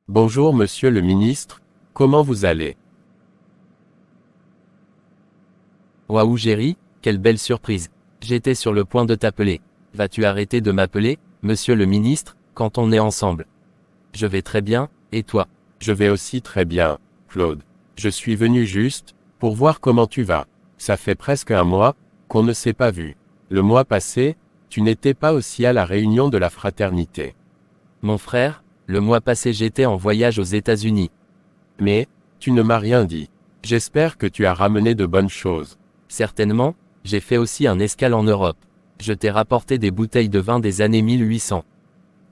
Bonjour monsieur le ministre, comment vous allez? Waouh Géry, quelle belle surprise. J'étais sur le point de t'appeler. Vas-tu arrêter de m'appeler, monsieur le ministre, quand on est ensemble? Je vais très bien, et toi? Je vais aussi très bien, Claude. Je suis venu juste, pour voir comment tu vas. Ça fait presque un mois, qu'on ne s'est pas vu. Le mois passé, tu n'étais pas aussi à la réunion de la fraternité. Mon frère, le mois passé j'étais en voyage aux États-Unis. Mais, tu ne m'as rien dit. J'espère que tu as ramené de bonnes choses. Certainement, j'ai fait aussi un escale en Europe. Je t'ai rapporté des bouteilles de vin des années 1800.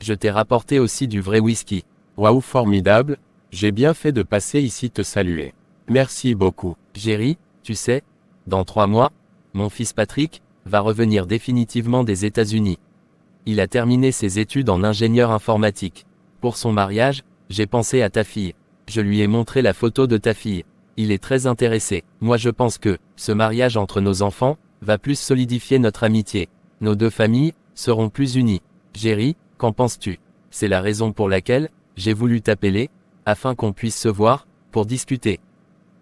Je t'ai rapporté aussi du vrai whisky. Waouh, formidable, j'ai bien fait de passer ici te saluer. Merci beaucoup. Géry, tu sais, dans 3 mois, mon fils Patrick va revenir définitivement des États-Unis. Il a terminé ses études en ingénieur informatique. Pour son mariage, j'ai pensé à ta fille. Je lui ai montré la photo de ta fille. Il est très intéressé. Moi je pense que, ce mariage entre nos enfants, va plus solidifier notre amitié. Nos deux familles seront plus unies. Géry, qu'en penses-tu? C'est la raison pour laquelle j'ai voulu t'appeler, afin qu'on puisse se voir, pour discuter.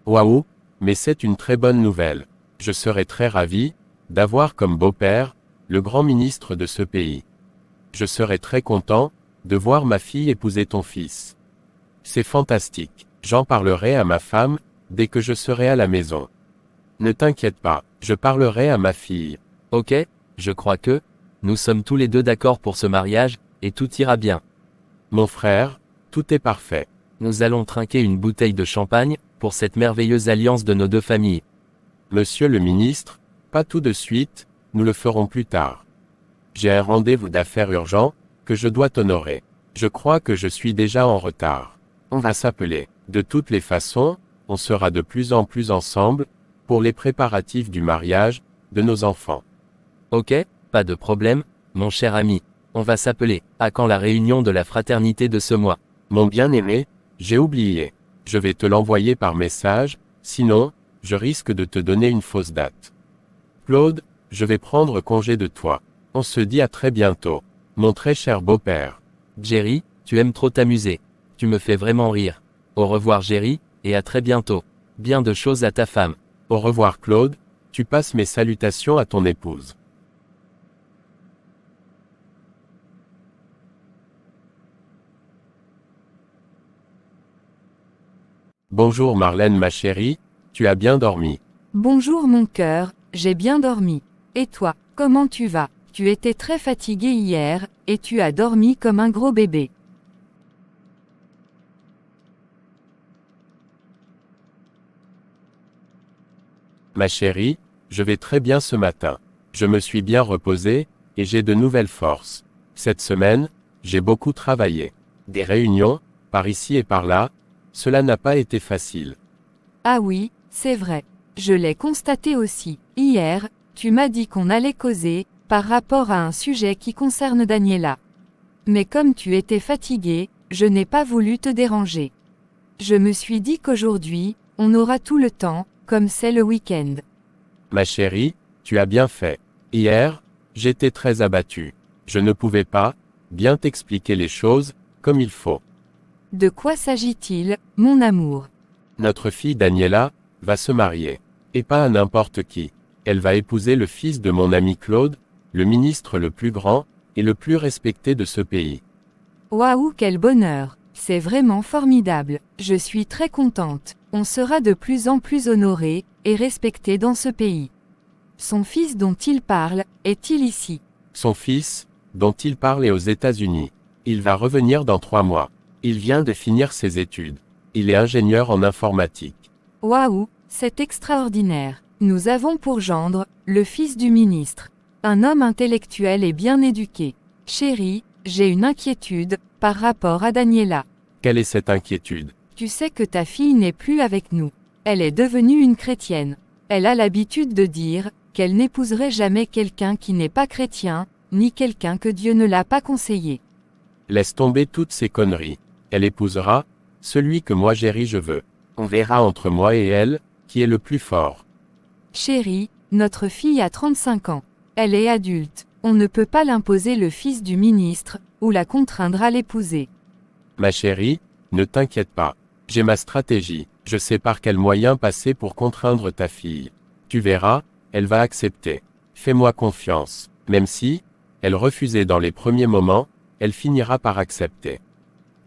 Waouh, mais c'est une très bonne nouvelle. Je serai très ravi d'avoir comme beau-père le grand ministre de ce pays. Je serai très content de voir ma fille épouser ton fils. C'est fantastique. J'en parlerai à ma femme dès que je serai à la maison. Ne t'inquiète pas, je parlerai à ma fille. Ok, je crois que nous sommes tous les deux d'accord pour ce mariage, et tout ira bien. Mon frère, tout est parfait. Nous allons trinquer une bouteille de champagne, pour cette merveilleuse alliance de nos deux familles. Monsieur le ministre, pas tout de suite, nous le ferons plus tard. J'ai un rendez-vous d'affaires urgent, que je dois honorer. Je crois que je suis déjà en retard. On va s'appeler. De toutes les façons, on sera de plus en plus ensemble, pour les préparatifs du mariage, de nos enfants. Ok, pas de problème, mon cher ami. On va s'appeler. À quand la réunion de la fraternité de ce mois? Mon bien-aimé, j'ai oublié. Je vais te l'envoyer par message, sinon, je risque de te donner une fausse date. Claude, je vais prendre congé de toi. On se dit à très bientôt. Mon très cher beau-père. Géry, tu aimes trop t'amuser. Tu me fais vraiment rire. Au revoir Géry, et à très bientôt. Bien de choses à ta femme. Au revoir Claude, tu passes mes salutations à ton épouse. Bonjour Marlène ma chérie, tu as bien dormi. Bonjour mon cœur, j'ai bien dormi. Et toi, comment tu vas? Tu étais très fatigué hier, et tu as dormi comme un gros bébé. Ma chérie, je vais très bien ce matin. Je me suis bien reposé, et j'ai de nouvelles forces. Cette semaine, j'ai beaucoup travaillé. Des réunions, par ici et par là, cela n'a pas été facile. Ah oui, c'est vrai. Je l'ai constaté aussi. Hier, tu m'as dit qu'on allait causer, par rapport à un sujet qui concerne Daniela. Mais comme tu étais fatigué, je n'ai pas voulu te déranger. Je me suis dit qu'aujourd'hui, on aura tout le temps, comme c'est le week-end. Ma chérie, tu as bien fait. Hier, j'étais très abattu. Je ne pouvais pas, bien t'expliquer les choses, comme il faut. De quoi s'agit-il, mon amour? Notre fille Daniela, va se marier. Et pas à n'importe qui. Elle va épouser le fils de mon ami Claude, le ministre le plus grand, et le plus respecté de ce pays. Waouh, quel bonheur! C'est vraiment formidable. Je suis très contente. On sera de plus en plus honoré et respecté dans ce pays. Son fils dont il parle, est-il ici? Son fils, dont il parle est aux États-Unis. Il va revenir dans 3 mois. Il vient de finir ses études. Il est ingénieur en informatique. Waouh, c'est extraordinaire. Nous avons pour gendre, le fils du ministre. Un homme intellectuel et bien éduqué. Chérie, j'ai une inquiétude, par rapport à Daniela. Quelle est cette inquiétude? Tu sais que ta fille n'est plus avec nous. Elle est devenue une chrétienne. Elle a l'habitude de dire qu'elle n'épouserait jamais quelqu'un qui n'est pas chrétien, ni quelqu'un que Dieu ne l'a pas conseillé. Laisse tomber toutes ces conneries. Elle épousera celui que moi Géry je veux. On verra entre moi et elle, qui est le plus fort. Chérie, notre fille a 35 ans. Elle est adulte. On ne peut pas l'imposer le fils du ministre, ou la contraindre à l'épouser. Ma chérie, Ne t'inquiète pas. J'ai ma stratégie, je sais par quel moyen passer pour contraindre ta fille. Tu verras, elle va accepter. Fais-moi confiance. Même si, elle refusait dans les premiers moments, elle finira par accepter.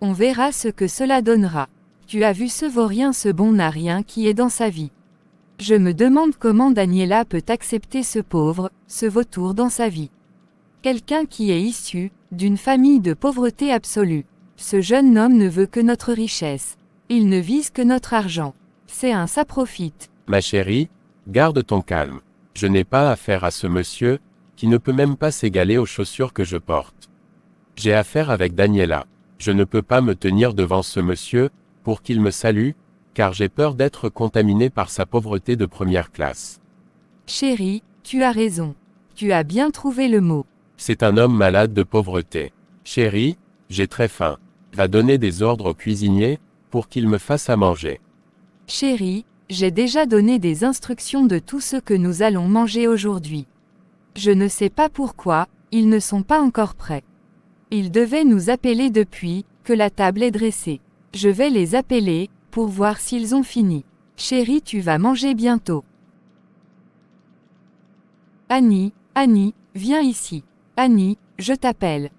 On verra ce que cela donnera. Tu as vu ce vaurien, ce bon n'a rien qui est dans sa vie. Je me demande comment Daniela peut accepter ce pauvre, ce vautour dans sa vie. Quelqu'un qui est issu d'une famille de pauvreté absolue. Ce jeune homme ne veut que notre richesse. Il ne vise que notre argent. C'est un ça profite. Ma chérie, garde ton calme. Je n'ai pas affaire à ce monsieur, qui ne peut même pas s'égaler aux chaussures que je porte. J'ai affaire avec Daniela. Je ne peux pas me tenir devant ce monsieur, pour qu'il me salue, car j'ai peur d'être contaminé par sa pauvreté de première classe. Chérie, tu as raison. Tu as bien trouvé le mot. C'est un homme malade de pauvreté. Chérie, j'ai très faim. Va donner des ordres au cuisinier, pour qu'il me fasse à manger. Chérie, j'ai déjà donné des instructions de tout ce que nous allons manger aujourd'hui. Je ne sais pas pourquoi, ils ne sont pas encore prêts. Ils devaient nous appeler depuis que la table est dressée. Je vais les appeler, pour voir s'ils ont fini. Chérie, tu vas manger bientôt. Annie, viens ici. Annie, je t'appelle.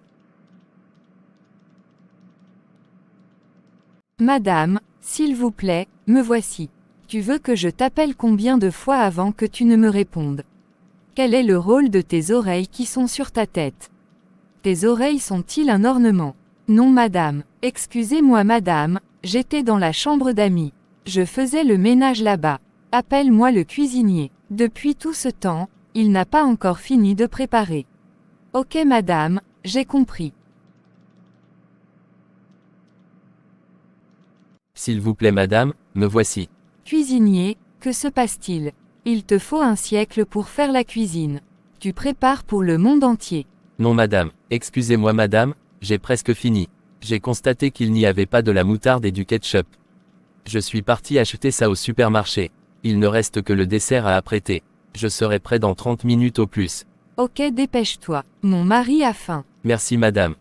Madame, s'il vous plaît, me voici. Tu veux que je t'appelle combien de fois avant que tu ne me répondes? Quel est le rôle de tes oreilles qui sont sur ta tête? Tes oreilles sont-ils un ornement? Non madame, excusez-moi madame, j'étais dans la chambre d'amis. Je faisais le ménage là-bas. Appelle-moi le cuisinier. Depuis tout ce temps, il n'a pas encore fini de préparer. Ok madame, j'ai compris. S'il vous plaît madame, me voici. Cuisinier, que se passe-t-il? Il te faut un siècle pour faire la cuisine. Tu prépares pour le monde entier. Non madame, excusez-moi madame, j'ai presque fini. J'ai constaté qu'il n'y avait pas de la moutarde et du ketchup. Je suis parti acheter ça au supermarché. Il ne reste que le dessert à apprêter. Je serai prêt dans 30 minutes au plus. Ok, dépêche-toi. Mon mari a faim. Merci madame.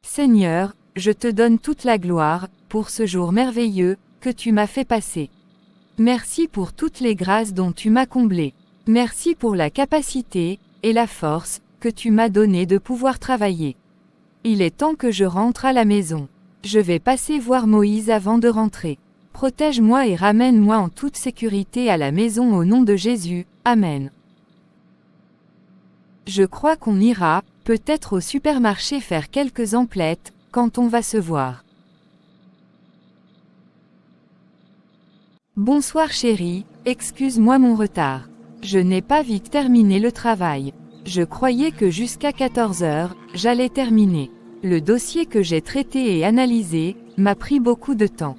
Seigneur, je te donne toute la gloire, pour ce jour merveilleux, que tu m'as fait passer. Merci pour toutes les grâces dont tu m'as comblé. Merci pour la capacité, et la force, que tu m'as donné de pouvoir travailler. Il est temps que je rentre à la maison. Je vais passer voir Moïse avant de rentrer. Protège-moi et ramène-moi en toute sécurité à la maison au nom de Jésus. Amen. Je crois qu'on ira, peut-être au supermarché faire quelques emplettes, quand on va se voir. Bonsoir chérie, excuse-moi mon retard. Je n'ai pas vite terminé le travail. Je croyais que jusqu'à 14 heures, j'allais terminer. Le dossier que j'ai traité et analysé, m'a pris beaucoup de temps.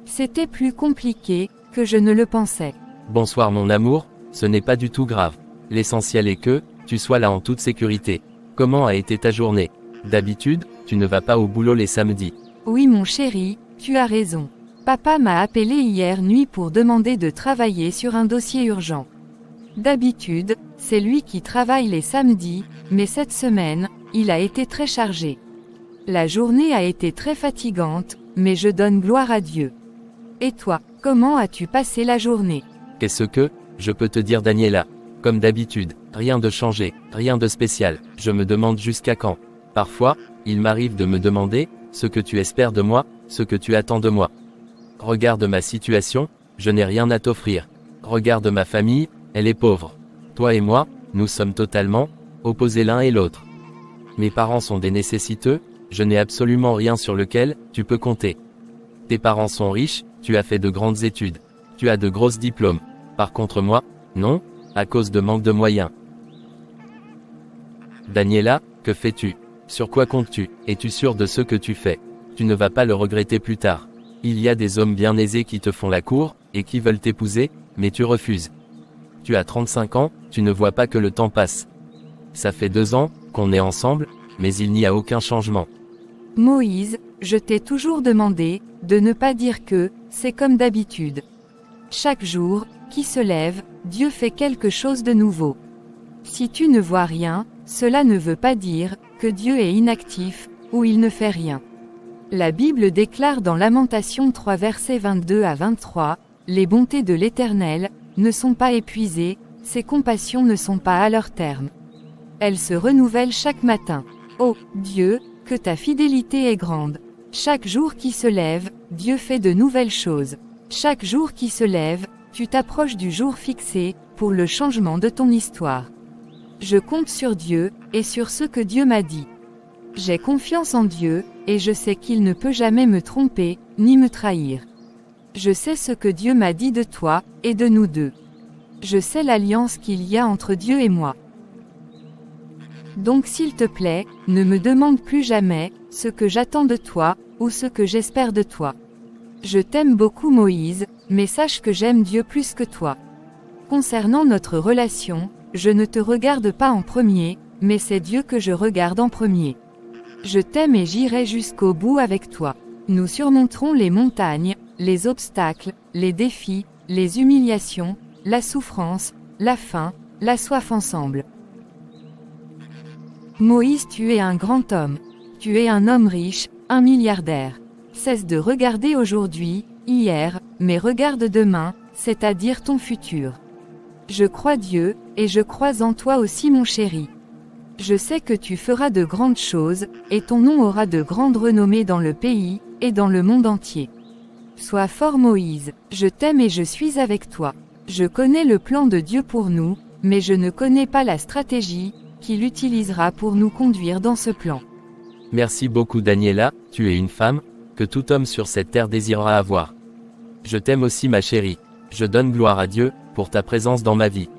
C'était plus compliqué, que je ne le pensais. Bonsoir mon amour, ce n'est pas du tout grave. L'essentiel est que, tu sois là en toute sécurité. Comment a été ta journée? D'habitude, tu ne vas pas au boulot les samedis. Oui mon chéri, tu as raison. Papa m'a appelé hier nuit pour demander de travailler sur un dossier urgent. D'habitude, c'est lui qui travaille les samedis, mais cette semaine, il a été très chargé. La journée a été très fatigante, mais je donne gloire à Dieu. Et toi, comment as-tu passé la journée? Qu'est-ce que, je peux te dire Daniela? Comme d'habitude, rien de changé, rien de spécial. Je me demande jusqu'à quand. Parfois, il m'arrive de me demander, ce que tu espères de moi, ce que tu attends de moi. Regarde ma situation, je n'ai rien à t'offrir. Regarde ma famille, elle est pauvre. Toi et moi, nous sommes totalement opposés l'un et l'autre. Mes parents sont des nécessiteux, je n'ai absolument rien sur lequel tu peux compter. Tes parents sont riches, tu as fait de grandes études. Tu as de grosses diplômes. Par contre moi, non, à cause de manque de moyens. Daniela, que fais-tu? Sur quoi comptes-tu? Es-tu sûr de ce que tu fais? Tu ne vas pas le regretter plus tard. Il y a des hommes bien aisés qui te font la cour, et qui veulent t'épouser, mais tu refuses. Tu as 35 ans, tu ne vois pas que le temps passe. Ça fait 2 ans, qu'on est ensemble, mais il n'y a aucun changement. Moïse, je t'ai toujours demandé, de ne pas dire que, c'est comme d'habitude. Chaque jour, qui se lève, Dieu fait quelque chose de nouveau. Si tu ne vois rien, cela ne veut pas dire que Dieu est inactif, ou il ne fait rien. La Bible déclare dans Lamentations 3 versets 22 à 23, « Les bontés de l'Éternel ne sont pas épuisées, ses compassions ne sont pas à leur terme. Elles se renouvellent chaque matin. Ô Dieu, que ta fidélité est grande. Chaque jour qui se lève, Dieu fait de nouvelles choses. Chaque jour qui se lève, tu t'approches du jour fixé, pour le changement de ton histoire. Je compte sur Dieu, et sur ce que Dieu m'a dit. J'ai confiance en Dieu, et je sais qu'il ne peut jamais me tromper, ni me trahir. Je sais ce que Dieu m'a dit de toi, et de nous deux. Je sais l'alliance qu'il y a entre Dieu et moi. Donc s'il te plaît, ne me demande plus jamais, ce que j'attends de toi, ou ce que j'espère de toi. Je t'aime beaucoup Moïse, mais sache que j'aime Dieu plus que toi. Concernant notre relation, je ne te regarde pas en premier, mais c'est Dieu que je regarde en premier. Je t'aime et j'irai jusqu'au bout avec toi. Nous surmonterons les montagnes, les obstacles, les défis, les humiliations, la souffrance, la faim, la soif ensemble. Moïse, tu es un grand homme. Tu es un homme riche, un milliardaire. Cesse de regarder aujourd'hui, hier, mais regarde demain, c'est-à-dire ton futur. Je crois Dieu, et je crois en toi aussi mon chéri. Je sais que tu feras de grandes choses, et ton nom aura de grandes renommées dans le pays, et dans le monde entier. Sois fort Moïse, je t'aime et je suis avec toi. Je connais le plan de Dieu pour nous, mais je ne connais pas la stratégie qu'il utilisera pour nous conduire dans ce plan. Merci beaucoup Daniela, tu es une femme, que tout homme sur cette terre désirera avoir. Je t'aime aussi ma chérie. Je donne gloire à Dieu, pour ta présence dans ma vie.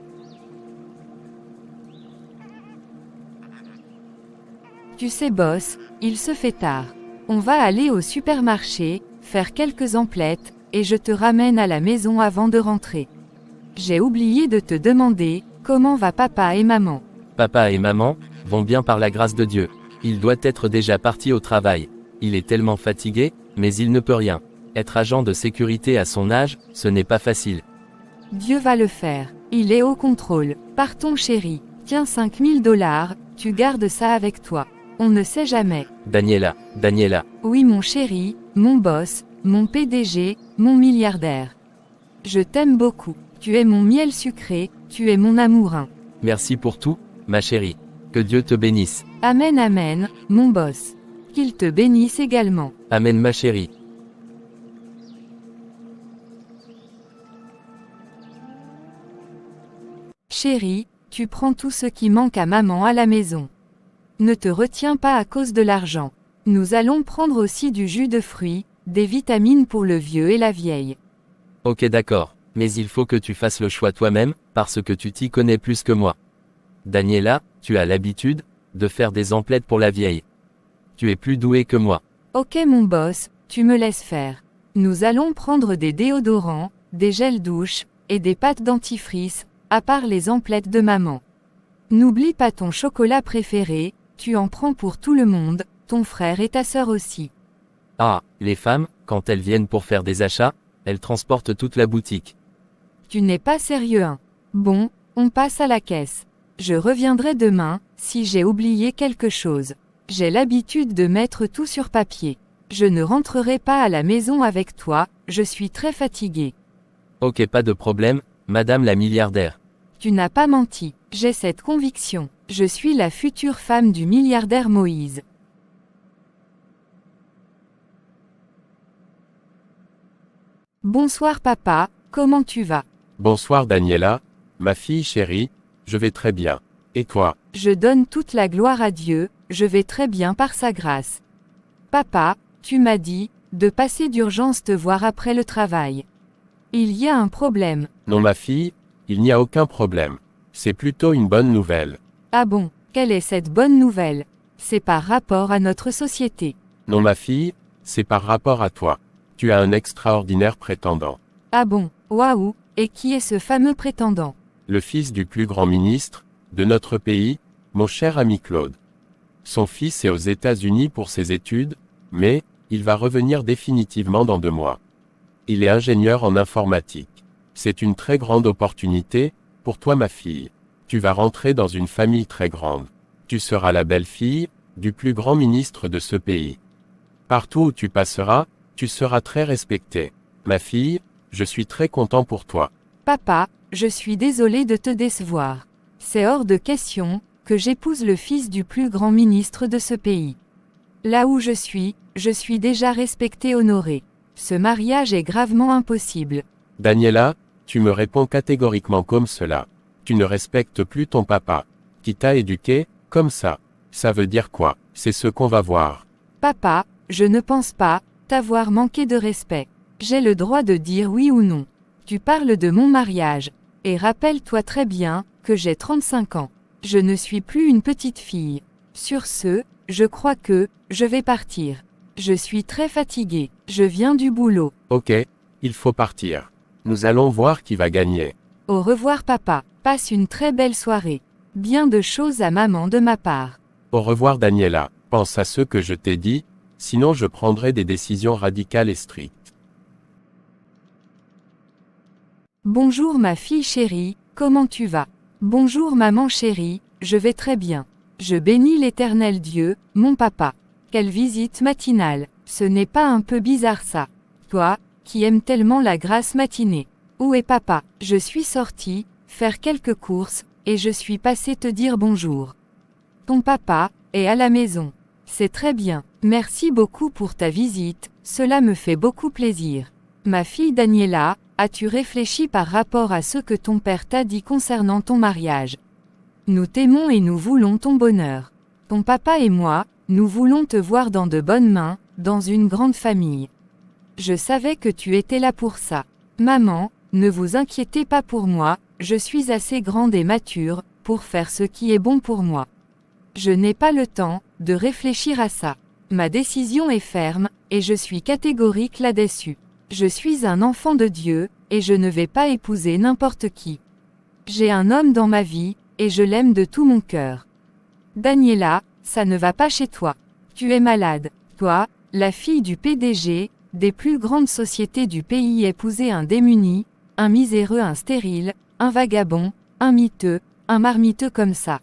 Tu sais boss, il se fait tard. On va aller au supermarché, faire quelques emplettes, et je te ramène à la maison avant de rentrer. J'ai oublié de te demander, comment va papa et maman? Papa et maman vont bien par la grâce de Dieu. Il doit être déjà parti au travail. Il est tellement fatigué, mais il ne peut rien. Être agent de sécurité à son âge, ce n'est pas facile. Dieu va le faire. Il est au contrôle. Partons chérie. Tiens $5000, tu gardes ça avec toi. On ne sait jamais. Daniela. Oui mon chéri, mon boss, mon PDG, mon milliardaire. Je t'aime beaucoup. Tu es mon miel sucré, tu es mon amourin. Merci pour tout, ma chérie. Que Dieu te bénisse. Amen amen, mon boss. Qu'il te bénisse également. Amen ma chérie. Chérie, tu prends tout ce qui manque à maman à la maison. Ne te retiens pas à cause de l'argent. Nous allons prendre aussi du jus de fruits, des vitamines pour le vieux et la vieille. Ok d'accord, mais il faut que tu fasses le choix toi-même, parce que tu t'y connais plus que moi. Daniela, tu as l'habitude de faire des emplettes pour la vieille. Tu es plus douée que moi. Ok mon boss, tu me laisses faire. Nous allons prendre des déodorants, des gels douche, et des pâtes dentifrice, à part les emplettes de maman. N'oublie pas ton chocolat préféré, tu en prends pour tout le monde, ton frère et ta sœur aussi. Ah, les femmes, quand elles viennent pour faire des achats, elles transportent toute la boutique. Tu n'es pas sérieux hein. Bon, on passe à la caisse. Je reviendrai demain, si j'ai oublié quelque chose. J'ai l'habitude de mettre tout sur papier. Je ne rentrerai pas à la maison avec toi, je suis très fatiguée. Ok pas de problème, madame la milliardaire. Tu n'as pas menti, j'ai cette conviction. Je suis la future femme du milliardaire Moïse. Bonsoir papa, comment tu vas? Bonsoir Daniela, ma fille chérie, je vais très bien. Et toi? Je donne toute la gloire à Dieu, je vais très bien par sa grâce. Papa, tu m'as dit de passer d'urgence te voir après le travail. Il y a un problème. Non ma fille, il n'y a aucun problème. C'est plutôt une bonne nouvelle. Ah bon, quelle est cette bonne nouvelle? C'est par rapport à notre société. Non ma fille, c'est par rapport à toi. Tu as un extraordinaire prétendant. Ah bon, waouh, et qui est ce fameux prétendant? Le fils du plus grand ministre de notre pays, mon cher ami Claude. Son fils est aux États-Unis pour ses études, mais il va revenir définitivement dans 2 mois. Il est ingénieur en informatique. C'est une très grande opportunité pour toi ma fille. Tu vas rentrer dans une famille très grande. Tu seras la belle-fille du plus grand ministre de ce pays. Partout où tu passeras, tu seras très respectée. Ma fille, je suis très content pour toi. Papa, je suis désolé de te décevoir. C'est hors de question que j'épouse le fils du plus grand ministre de ce pays. Là où je suis déjà respectée, honorée. Ce mariage est gravement impossible. Daniela, tu me réponds catégoriquement comme cela. Tu ne respectes plus ton papa, qui t'a éduqué, comme ça. Ça veut dire quoi? C'est ce qu'on va voir. Papa, je ne pense pas t'avoir manqué de respect. J'ai le droit de dire oui ou non. Tu parles de mon mariage. Et rappelle-toi très bien que j'ai 35 ans. Je ne suis plus une petite fille. Sur ce, je crois que je vais partir. Je suis très fatiguée. Je viens du boulot. Ok, il faut partir. Nous allons voir qui va gagner. Au revoir papa. Passe une très belle soirée. Bien de choses à maman de ma part. Au revoir Daniela. Pense à ce que je t'ai dit, sinon je prendrai des décisions radicales et strictes. Bonjour ma fille chérie, comment tu vas? Bonjour maman chérie, je vais très bien. Je bénis l'Éternel Dieu, mon papa. Quelle visite matinale, ce n'est pas un peu bizarre ça? Toi, qui aimes tellement la grasse matinée. Où est papa? Je suis sortie, faire quelques courses, et je suis passée te dire bonjour. Ton papa est à la maison. C'est très bien, merci beaucoup pour ta visite, cela me fait beaucoup plaisir. Ma fille Daniela, as-tu réfléchi par rapport à ce que ton père t'a dit concernant ton mariage? Nous t'aimons et nous voulons ton bonheur. Ton papa et moi, nous voulons te voir dans de bonnes mains, dans une grande famille. Je savais que tu étais là pour ça. Maman, ne vous inquiétez pas pour moi, je suis assez grande et mature pour faire ce qui est bon pour moi. Je n'ai pas le temps de réfléchir à ça. Ma décision est ferme, et je suis catégorique là-dessus. Je suis un enfant de Dieu, et je ne vais pas épouser n'importe qui. J'ai un homme dans ma vie, et je l'aime de tout mon cœur. Daniela, ça ne va pas chez toi. Tu es malade. Toi, la fille du PDG, des plus grandes sociétés du pays, épouser un démuni, un miséreux, un stérile, un vagabond, un miteux, un marmiteux comme ça.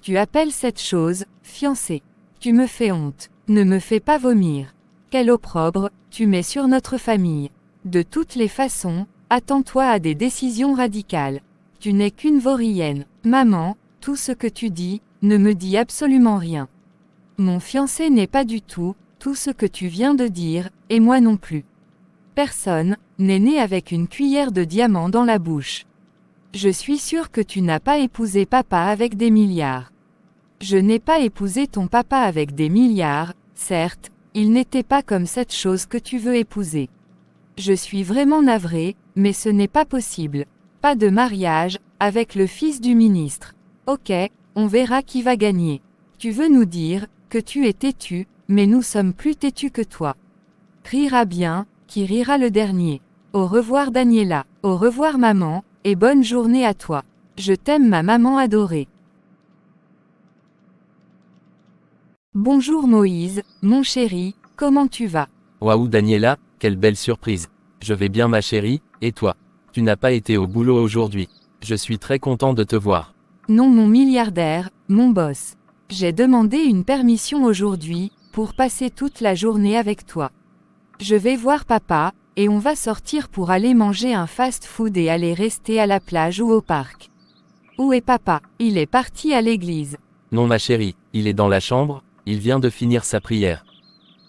Tu appelles cette chose fiancée. Tu me fais honte. Ne me fais pas vomir. Quel opprobre tu mets sur notre famille. De toutes les façons, attends-toi à des décisions radicales. Tu n'es qu'une vaurienne. Maman, tout ce que tu dis ne me dit absolument rien. Mon fiancé n'est pas du tout ce que tu viens de dire, et moi non plus. Personne n'est né avec une cuillère de diamant dans la bouche. Je suis sûre que tu n'as pas épousé papa avec des milliards. Je n'ai pas épousé ton papa avec des milliards, certes, il n'était pas comme cette chose que tu veux épouser. Je suis vraiment navrée, mais ce n'est pas possible. Pas de mariage avec le fils du ministre. Ok, on verra qui va gagner. Tu veux nous dire que tu es têtu, mais nous sommes plus têtus que toi. Rira bien, qui rira le dernier. Au revoir Daniela. Au revoir maman, et bonne journée à toi. Je t'aime ma maman adorée. Bonjour Moïse, mon chéri, comment tu vas? Waouh Daniela, quelle belle surprise. Je vais bien ma chérie, et toi? Tu n'as pas été au boulot aujourd'hui. Je suis très content de te voir. Non mon milliardaire, mon boss. J'ai demandé une permission aujourd'hui, pour passer toute la journée avec toi. Je vais voir papa, et on va sortir pour aller manger un fast-food et aller rester à la plage ou au parc. Où est papa? Il est parti à l'église. Non ma chérie, il est dans la chambre, il vient de finir sa prière.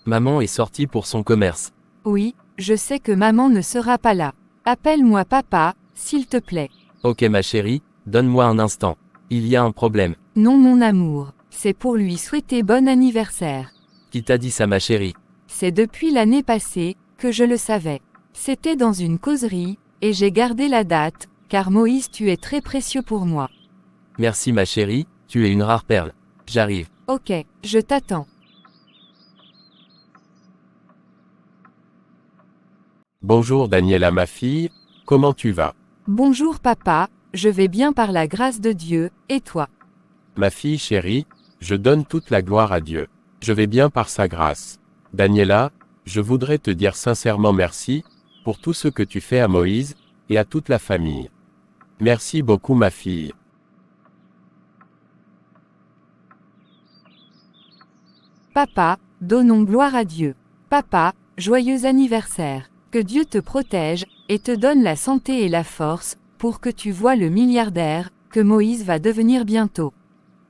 Maman est sortie pour son commerce. Oui, je sais que maman ne sera pas là. Appelle-moi papa, s'il te plaît. Ok ma chérie, donne-moi un instant. Il y a un problème. Non mon amour, c'est pour lui souhaiter bon anniversaire. Qui t'a dit ça ma chérie? C'est depuis l'année passée que je le savais. C'était dans une causerie, et j'ai gardé la date, car Moïse tu es très précieux pour moi. Merci ma chérie, tu es une rare perle. J'arrive. Ok, je t'attends. Bonjour Daniela ma fille, comment tu vas? Bonjour papa, je vais bien par la grâce de Dieu, et toi? Ma fille chérie, je donne toute la gloire à Dieu. Je vais bien par sa grâce. Daniela, je voudrais te dire sincèrement merci, pour tout ce que tu fais à Moïse, et à toute la famille. Merci beaucoup ma fille. Papa, donnons gloire à Dieu. Papa, joyeux anniversaire. Que Dieu te protège, et te donne la santé et la force, pour que tu voies le milliardaire, que Moïse va devenir bientôt.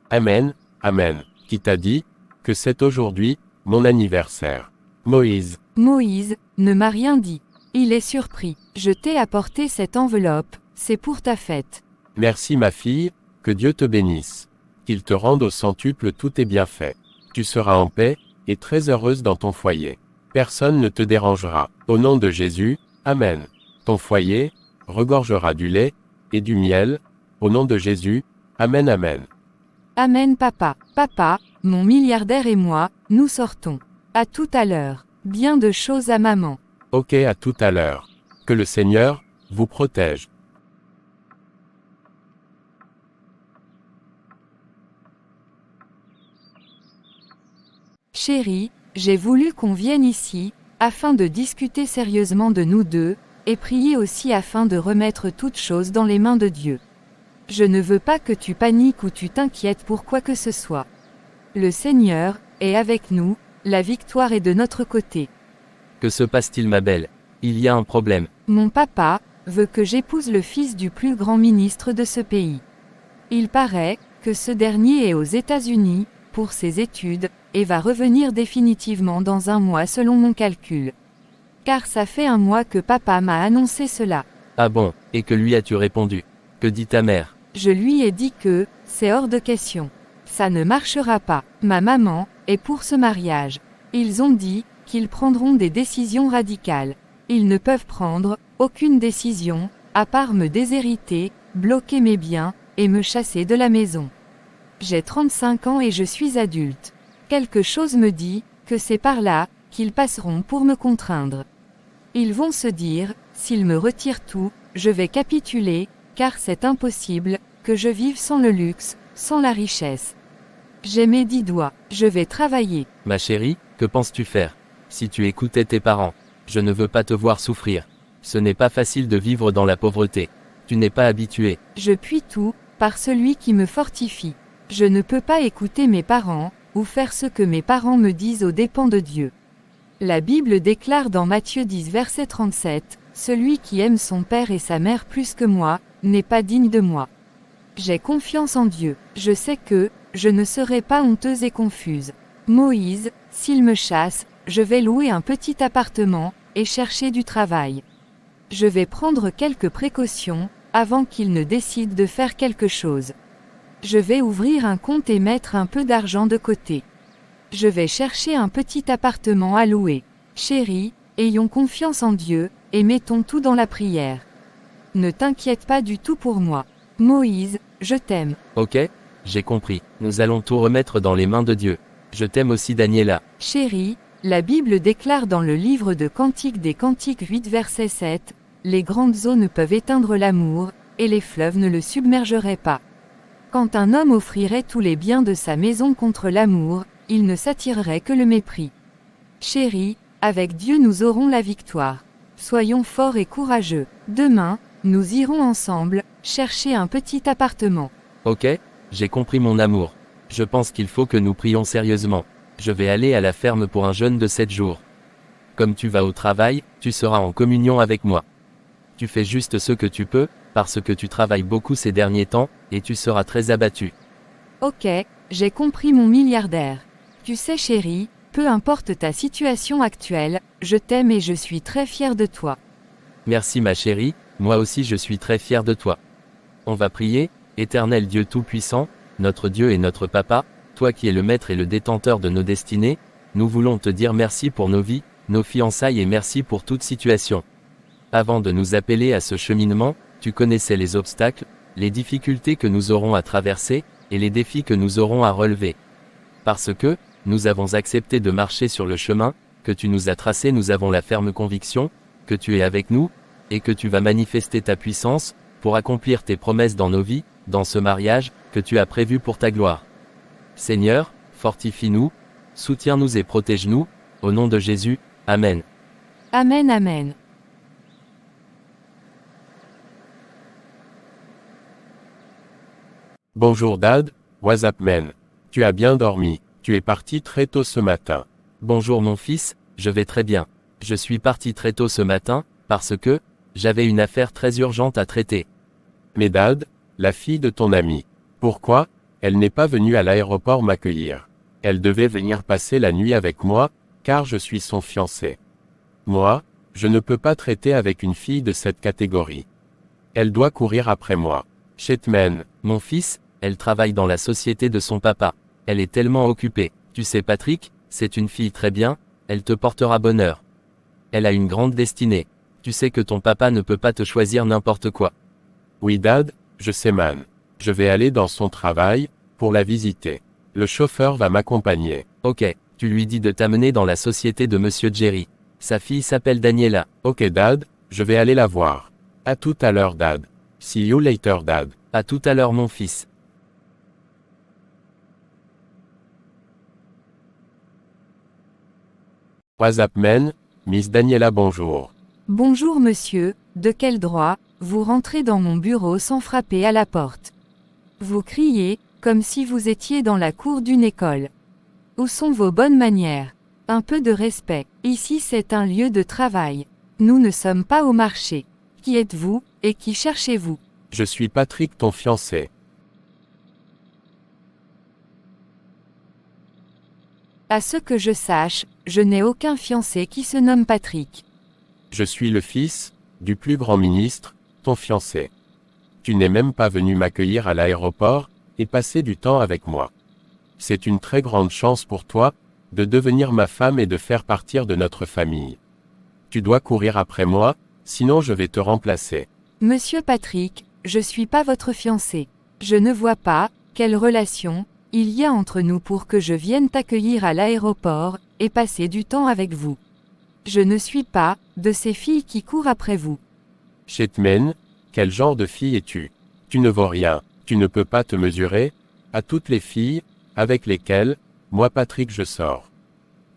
Amen, Amen. Qui t'a dit que c'est aujourd'hui mon anniversaire? Moïse. Moïse ne m'a rien dit. Il est surpris. Je t'ai apporté cette enveloppe, c'est pour ta fête. Merci ma fille, que Dieu te bénisse. Qu'il te rende au centuple tous tes bienfaits. Tu seras en paix, et très heureuse dans ton foyer. Personne ne te dérangera. Au nom de Jésus, Amen. Ton foyer regorgera du lait et du miel. Au nom de Jésus, Amen, Amen. Amen papa. Papa, mon milliardaire et moi, nous sortons. À tout à l'heure. Bien de choses à maman. Ok, à tout à l'heure. Que le Seigneur vous protège. Chérie, j'ai voulu qu'on vienne ici, afin de discuter sérieusement de nous deux, et prier aussi afin de remettre toutes choses dans les mains de Dieu. Je ne veux pas que tu paniques ou tu t'inquiètes pour quoi que ce soit. Le Seigneur est avec nous, la victoire est de notre côté. Que se passe-t-il ma belle? Il y a un problème. Mon papa veut que j'épouse le fils du plus grand ministre de ce pays. Il paraît que ce dernier est aux États-Unis pour ses études et va revenir définitivement dans un mois selon mon calcul. Car ça fait un mois que papa m'a annoncé cela. Ah bon, et que lui as-tu répondu? Que dit ta mère? Je lui ai dit que c'est hors de question. Ça ne marchera pas. Ma maman est pour ce mariage. Ils ont dit qu'ils prendront des décisions radicales. Ils ne peuvent prendre aucune décision, à part me déshériter, bloquer mes biens, et me chasser de la maison. J'ai 35 ans et je suis adulte. Quelque chose me dit que c'est par là qu'ils passeront pour me contraindre. Ils vont se dire, s'ils me retirent tout, je vais capituler, car c'est impossible que je vive sans le luxe, sans la richesse. J'ai mes 10 doigts, je vais travailler. Ma chérie, que penses-tu faire? Si tu écoutais tes parents, je ne veux pas te voir souffrir. Ce n'est pas facile de vivre dans la pauvreté. Tu n'es pas habitué. Je puis tout, par celui qui me fortifie. Je ne peux pas écouter mes parents, ou faire ce que mes parents me disent aux dépens de Dieu. La Bible déclare dans Matthieu 10 verset 37, « Celui qui aime son père et sa mère plus que moi, n'est pas digne de moi. » J'ai confiance en Dieu. Je sais que je ne serai pas honteuse et confuse. Moïse, s'il me chasse, je vais louer un petit appartement, et chercher du travail. Je vais prendre quelques précautions, avant qu'il ne décide de faire quelque chose. Je vais ouvrir un compte et mettre un peu d'argent de côté. Je vais chercher un petit appartement à louer. Chérie, ayons confiance en Dieu, et mettons tout dans la prière. Ne t'inquiète pas du tout pour moi. Moïse, je t'aime. Ok? J'ai compris. Nous allons tout remettre dans les mains de Dieu. Je t'aime aussi Daniela. Chérie, la Bible déclare dans le livre de Cantiques des Cantiques 8 verset 7, « Les grandes eaux ne peuvent éteindre l'amour, et les fleuves ne le submergeraient pas. » Quand un homme offrirait tous les biens de sa maison contre l'amour, il ne s'attirerait que le mépris. Chérie, avec Dieu nous aurons la victoire. Soyons forts et courageux. Demain, nous irons ensemble, chercher un petit appartement. Ok? J'ai compris mon amour. Je pense qu'il faut que nous prions sérieusement. Je vais aller à la ferme pour un jeûne de 7 jours. Comme tu vas au travail, tu seras en communion avec moi. Tu fais juste ce que tu peux, parce que tu travailles beaucoup ces derniers temps, et tu seras très abattu. Ok, j'ai compris mon milliardaire. Tu sais chérie, peu importe ta situation actuelle, je t'aime et je suis très fière de toi. Merci ma chérie, moi aussi je suis très fier de toi. On va prier, Éternel Dieu Tout-Puissant, notre Dieu et notre Papa, toi qui es le maître et le détenteur de nos destinées, nous voulons te dire merci pour nos vies, nos fiançailles et merci pour toute situation. Avant de nous appeler à ce cheminement, tu connaissais les obstacles, les difficultés que nous aurons à traverser, et les défis que nous aurons à relever. Parce que, nous avons accepté de marcher sur le chemin, que tu nous as tracé, nous avons la ferme conviction, que tu es avec nous, et que tu vas manifester ta puissance, pour accomplir tes promesses dans nos vies, dans ce mariage, que tu as prévu pour ta gloire. Seigneur, fortifie-nous, soutiens-nous et protège-nous, au nom de Jésus, Amen. Amen, amen. Bonjour Dad, what's up man? Tu as bien dormi? Tu es parti très tôt ce matin. Bonjour mon fils, je vais très bien. Je suis parti très tôt ce matin, parce que, j'avais une affaire très urgente à traiter. Mais Dad, la fille de ton ami. Pourquoi, elle n'est pas venue à l'aéroport m'accueillir? Elle devait venir passer la nuit avec moi, car je suis son fiancé. Moi, je ne peux pas traiter avec une fille de cette catégorie. Elle doit courir après moi. Shetman. Mon fils, elle travaille dans la société de son papa. Elle est tellement occupée. Tu sais Patrick, c'est une fille très bien, elle te portera bonheur. Elle a une grande destinée. Tu sais que ton papa ne peut pas te choisir n'importe quoi. Oui Dad, je sais man. Je vais aller dans son travail, pour la visiter. Le chauffeur va m'accompagner. Ok, tu lui dis de t'amener dans la société de Monsieur Jerry. Sa fille s'appelle Daniela. Ok Dad, je vais aller la voir. À tout à l'heure Dad. See you later Dad. À tout à l'heure mon fils. What's up man, Miss Daniela bonjour. Bonjour monsieur, de quel droit, vous rentrez dans mon bureau sans frapper à la porte? Vous criez, comme si vous étiez dans la cour d'une école. Où sont vos bonnes manières? Un peu de respect, ici c'est un lieu de travail. Nous ne sommes pas au marché. Qui êtes-vous, et qui cherchez-vous? Je suis Patrick ton fiancé. À ce que je sache, je n'ai aucun fiancé qui se nomme Patrick. Je suis le fils, du plus grand ministre, ton fiancé. Tu n'es même pas venu m'accueillir à l'aéroport, et passer du temps avec moi. C'est une très grande chance pour toi, de devenir ma femme et de faire partir de notre famille. Tu dois courir après moi, sinon je vais te remplacer. Monsieur Patrick, je suis pas votre fiancé. Je ne vois pas, quelle relation, il y a entre nous pour que je vienne t'accueillir à l'aéroport, et passer du temps avec vous. Je ne suis pas, de ces filles qui courent après vous. Shetman, quel genre de fille es-tu? Tu ne vaux rien, tu ne peux pas te mesurer, à toutes les filles, avec lesquelles, moi Patrick je sors.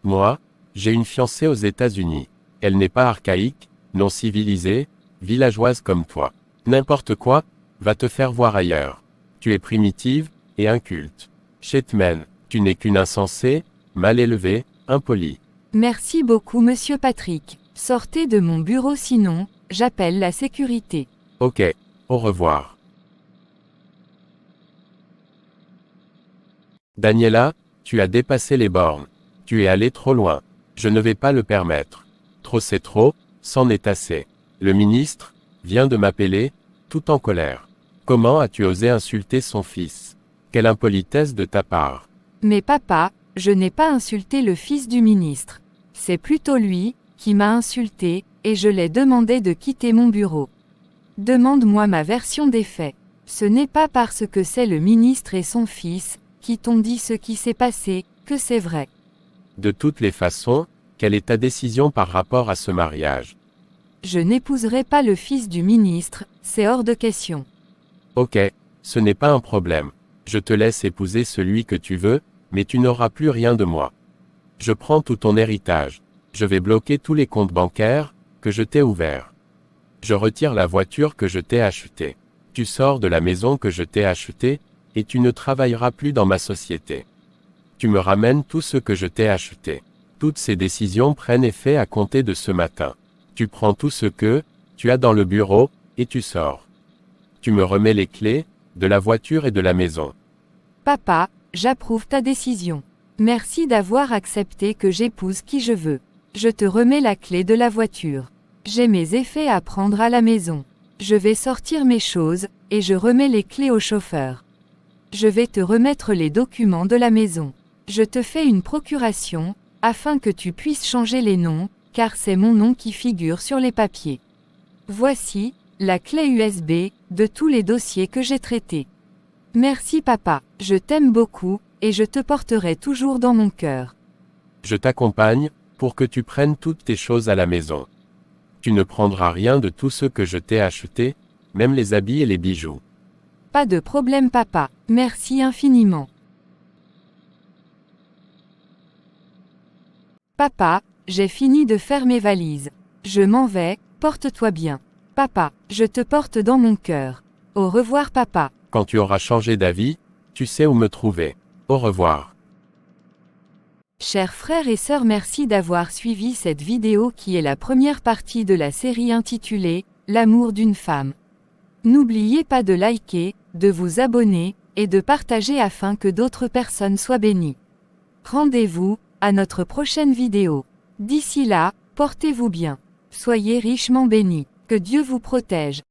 Moi, j'ai une fiancée aux États-Unis. Elle n'est pas archaïque, non civilisée, villageoise comme toi. N'importe quoi, va te faire voir ailleurs. Tu es primitive, et inculte. Shetman, tu n'es qu'une insensée, mal élevée, impolie. Merci beaucoup monsieur Patrick. Sortez de mon bureau sinon, j'appelle la sécurité. Ok, au revoir. Daniela, tu as dépassé les bornes. Tu es allé trop loin. Je ne vais pas le permettre. Trop c'est trop, c'en est assez. Le ministre vient de m'appeler, tout en colère. Comment as-tu osé insulter son fils? Quelle impolitesse de ta part. Mais papa, je n'ai pas insulté le fils du ministre. C'est plutôt lui, qui m'a insulté, et je l'ai demandé de quitter mon bureau. Demande-moi ma version des faits. Ce n'est pas parce que c'est le ministre et son fils, qui t'ont dit ce qui s'est passé, que c'est vrai. De toutes les façons, quelle est ta décision par rapport à ce mariage? Je n'épouserai pas le fils du ministre, c'est hors de question. Ok, ce n'est pas un problème. Je te laisse épouser celui que tu veux, mais tu n'auras plus rien de moi. Je prends tout ton héritage. Je vais bloquer tous les comptes bancaires, que je t'ai ouverts. Je retire la voiture que je t'ai achetée. Tu sors de la maison que je t'ai achetée, et tu ne travailleras plus dans ma société. Tu me ramènes tout ce que je t'ai acheté. Toutes ces décisions prennent effet à compter de ce matin. Tu prends tout ce que tu as dans le bureau, et tu sors. Tu me remets les clés de la voiture et de la maison. Papa, j'approuve ta décision. Merci d'avoir accepté que j'épouse qui je veux. Je te remets la clé de la voiture. J'ai mes effets à prendre à la maison. Je vais sortir mes choses, et je remets les clés au chauffeur. Je vais te remettre les documents de la maison. Je te fais une procuration, afin que tu puisses changer les noms, car c'est mon nom qui figure sur les papiers. Voici, la clé USB, de tous les dossiers que j'ai traités. Merci papa, je t'aime beaucoup, et je te porterai toujours dans mon cœur. Je t'accompagne, pour que tu prennes toutes tes choses à la maison. Tu ne prendras rien de tout ce que je t'ai acheté, même les habits et les bijoux. Pas de problème papa, merci infiniment. Papa, j'ai fini de faire mes valises. Je m'en vais, porte-toi bien. Papa, je te porte dans mon cœur. Au revoir papa. Quand tu auras changé d'avis, tu sais où me trouver. Au revoir. Chers frères et sœurs, merci d'avoir suivi cette vidéo qui est la première partie de la série intitulée « L'amour d'une femme ». N'oubliez pas de liker, de vous abonner, et de partager afin que d'autres personnes soient bénies. Rendez-vous à notre prochaine vidéo. D'ici là, portez-vous bien. Soyez richement bénis. Que Dieu vous protège.